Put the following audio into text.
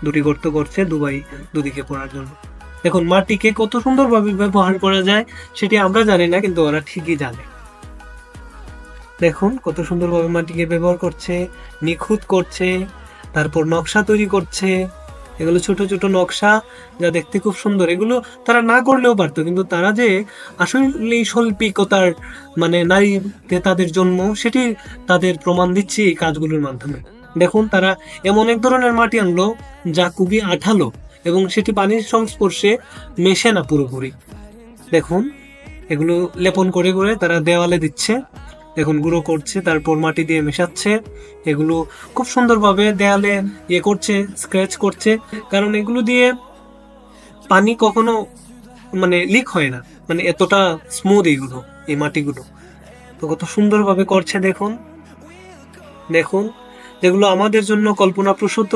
দুটি গর্ত করছে দুদিকে পড়ার জন্য। দেখুন মাটিকে কত সুন্দরভাবে ব্যবহার করা যায় সেটি আমরা জানি না, কিন্তু ওরা ঠিকই জানে। দেখুন কত সুন্দরভাবে মাটিকে ব্যবহার করছে, নিখুঁত করছে, তারপর নকশা তৈরি করছে। এগুলো ছোট ছোট নকশা, যা দেখতে খুব সুন্দর। এগুলো তারা না করলেও পারতো, কিন্তু তারা যে আসলেই শৈল্পিকতার মানে নারীতে তাদের জন্ম, সেটি তাদের প্রমাণ দিচ্ছে এই কাজগুলোর মাধ্যমে। দেখুন তারা এমন এক ধরনের মাটি আনলো যা খুবই আঠালো এবং সেটি পানির সংস্পর্শে মেশে না পুরোপুরি। দেখুন এগুলো লেপন করে করে তারা দেওয়ালে দিচ্ছে। দেখুন গুঁড়ো করছে, তারপর মাটি দিয়ে মেশাচ্ছে। এগুলো খুব সুন্দরভাবে দেয়ালে করছে, স্ক্র্যাচ করছে, কারণ এগুলো দিয়ে পানি কখনো মানে লিক হয় না, মানে এতটা স্মুথ এগুলো, এই মাটিগুলো। তো কত সুন্দরভাবে করছে দেখুন। দেখুন যেগুলো আমাদের জন্য কল্পনাপ্রসূত